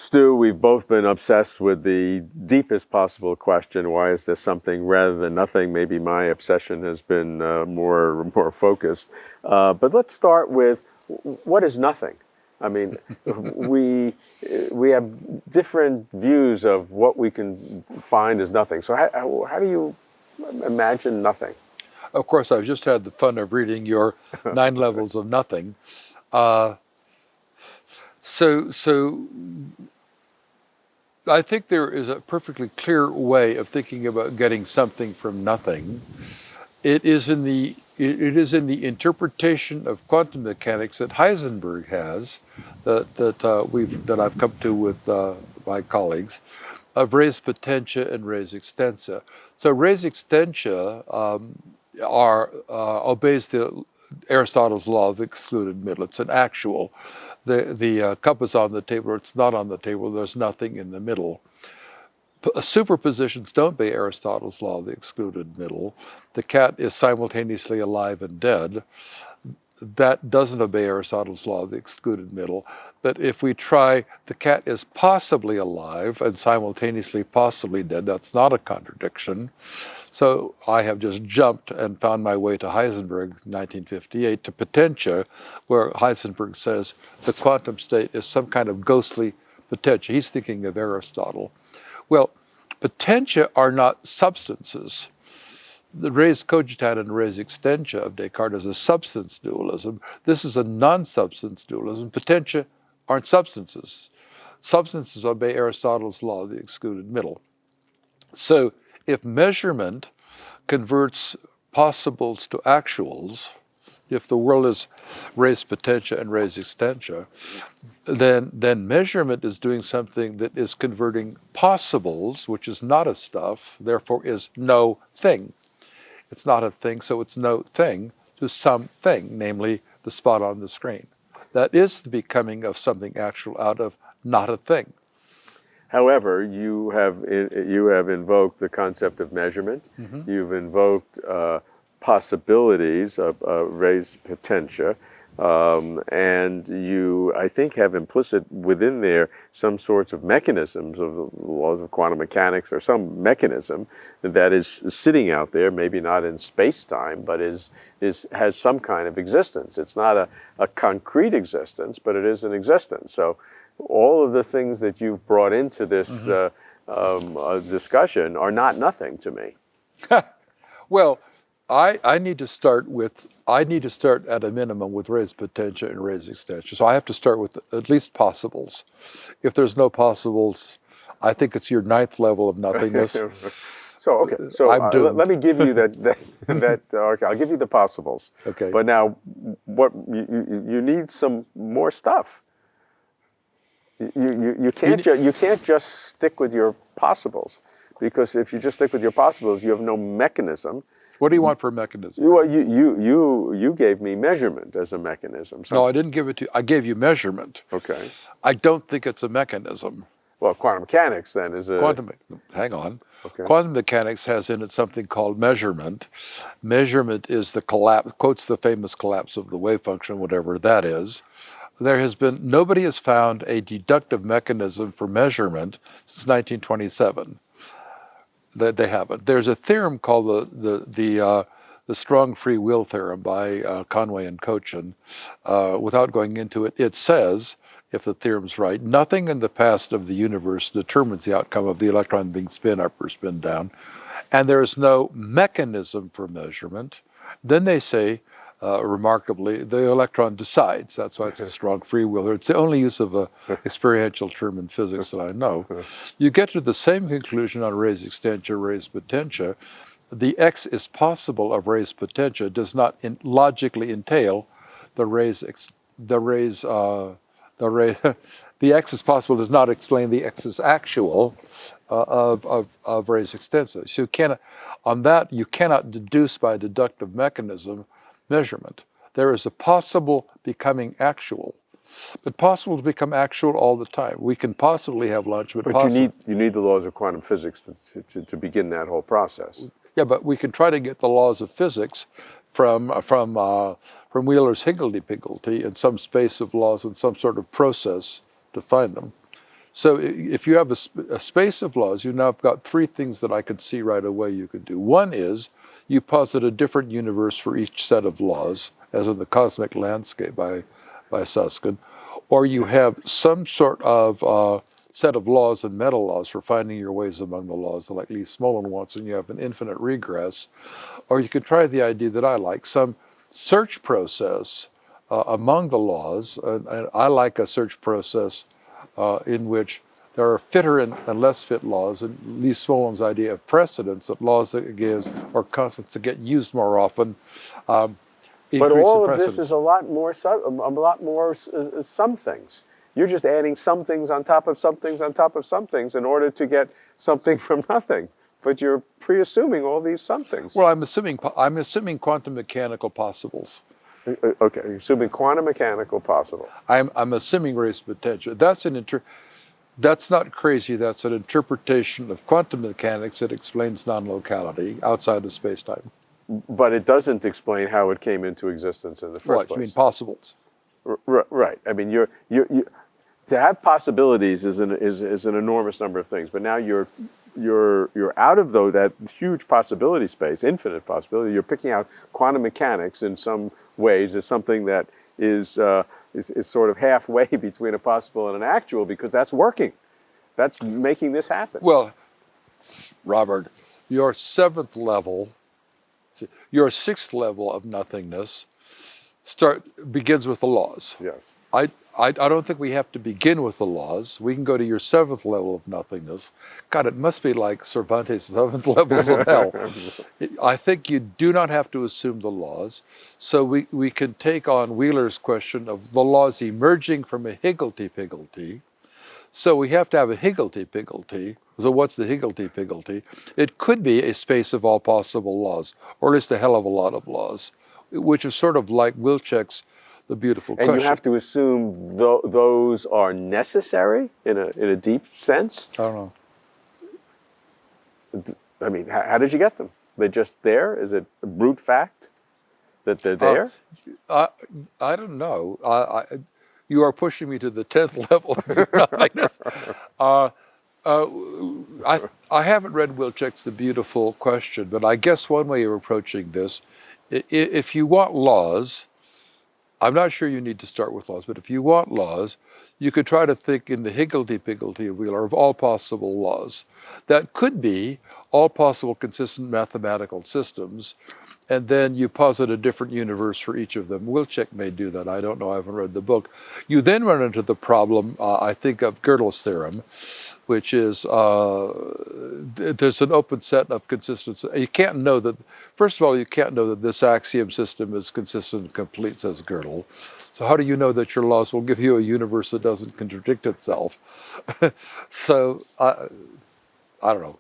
Stu, we've both been obsessed with the deepest possible question, why is there something rather than nothing? Maybe my obsession has been more focused. But let's start with, what is nothing? I mean, we have different views of what we can find as nothing. So how do you imagine nothing? Of course, I've just had the fun of reading your 9 levels of nothing. So I think there is a perfectly clear way of thinking about getting something from nothing. It is in the interpretation of quantum mechanics that Heisenberg has, that I've come to with my colleagues, of res potentia and res extensa. So res extensa obeys Aristotle's law of the excluded middle. It's an actual. The cup is on the table, or it's not on the table. There's nothing in the middle. Superpositions don't obey Aristotle's law of the excluded middle. The cat is simultaneously alive and dead. That doesn't obey Aristotle's law of the excluded middle. But if we try, the cat is possibly alive and simultaneously possibly dead, that's not a contradiction. So I have just jumped and found my way to Heisenberg, 1958, to potentia, where Heisenberg says the quantum state is some kind of ghostly potentia. He's thinking of Aristotle. Well, potentia are not substances. The res cogitata and res extensa of Descartes is a substance dualism. This is a non-substance dualism. Potentia aren't substances. Substances obey Aristotle's law of the excluded middle. So if measurement converts possibles to actuals, if the world is res potentia and res extensa, then measurement is doing something that is converting possibles, which is not a stuff, therefore is no thing. It's not a thing, so it's no thing, to something, namely the spot on the screen. That is the becoming of something actual out of not a thing. However, you have invoked the concept of measurement. Mm-hmm. You've invoked possibilities of res potentia. And you, I think, have implicit within there some sorts of mechanisms of the laws of quantum mechanics, or some mechanism that is sitting out there, maybe not in space-time, but has some kind of existence. It's not a concrete existence, but it is an existence. So all of the things that you've brought into this discussion are not nothing to me. Well, I need to start at a minimum with res potentia and res extensa. So I have to start with at least possibles. If there's no possibles, I think it's your 9th level of nothingness. So let me give you that. Okay, I'll give you the possibles. Okay. But now, what you need some more stuff. You can't just stick with your possibles, because if you just stick with your possibles, you have no mechanism. What do you want for a mechanism? Well, you gave me measurement as a mechanism. No, I didn't give it to you. I gave you measurement. Okay. I don't think it's a mechanism. Well, quantum mechanics then is a... Hang on. Okay. Quantum mechanics has in it something called measurement. Measurement is the collapse, quotes the famous collapse of the wave function, whatever that is. Nobody has found a deductive mechanism for measurement since 1927. They haven't. There's a theorem called the strong free will theorem by Conway and Kochen. Without going into it, it says, if the theorem's right, nothing in the past of the universe determines the outcome of the electron being spin up or spin down, and there is no mechanism for measurement. Then they say, remarkably, the electron decides. That's why it's a strong free will. It's the only use of an experiential term in physics that I know. You get to the same conclusion on res extensa, res potentia. The X is possible of res potentia does not logically entail the X is possible does not explain the X is actual of res extensa. So you cannot deduce by a deductive mechanism measurement. There is a possible becoming actual, but possible to become actual all the time. We can possibly have lunch, but you need the laws of quantum physics to begin that whole process. Yeah, but we can try to get the laws of physics from Wheeler's higgledy-piggledy in some space of laws and some sort of process to find them. So if you have a space of laws, you now have got three things that I could see right away you could do. One is you posit a different universe for each set of laws, as in the cosmic landscape by Susskind, or you have some sort of set of laws and meta laws for finding your ways among the laws, like Lee Smolin wants, and you have an infinite regress. Or you could try the idea that I like, some search process among the laws, and I like a search process in which there are fitter and less fit laws, and Lee Smolin's idea of precedence, that laws that gives or constants that get used more often But increase all in of this precedence. is a lot more some things. You're just adding some things on top of some things on top of some things in order to get something from nothing. But you're pre-assuming all these some things. Well, I'm assuming quantum mechanical possibles. Okay, you're assuming quantum mechanical possible. I'm assuming race potential. That's not crazy. That's an interpretation of quantum mechanics that explains non-locality outside of space-time. But it doesn't explain how it came into existence in the first What, place. you mean possibles? Right. I mean, to have possibilities is an enormous number of things. But now you're out of that huge possibility space, infinite possibility. You're picking out quantum mechanics in some ways as something that is sort of halfway between a possible and an actual, because that's working. That's making this happen. Well, Robert, your sixth level of nothingness begins with the laws. Yes. I don't think we have to begin with the laws. We can go to your seventh level of nothingness. God, it must be like Cervantes' seventh levels of hell. I think you do not have to assume the laws. So we can take on Wheeler's question of the laws emerging from a higgledy-piggledy. So we have to have a higgledy-piggledy. So what's the higgledy-piggledy? It could be a space of all possible laws, or at least a hell of a lot of laws, which is sort of like Wilczek's The Beautiful Question. And you have to assume those are necessary in a deep sense. I don't know. I mean, how did you get them? They're just there? Is it a brute fact that they're there? I don't know. You are pushing me to the 10th level of your nothingness. I haven't read Wilczek's The Beautiful Question, but I guess one way of approaching this, if you want laws, I'm not sure you need to start with laws, but if you want laws, you could try to think in the higgledy-piggledy of Wheeler of all possible laws. That could be all possible consistent mathematical systems, and then you posit a different universe for each of them. Wilczek may do that. I don't know. I haven't read the book. You then run into the problem, I think, of Gödel's theorem, which is there's an open set of consistency. You can't know that, first of all, you can't know that this axiom system is consistent and complete, says Gödel. So how do you know that your laws will give you a universe that doesn't contradict itself? So I don't know.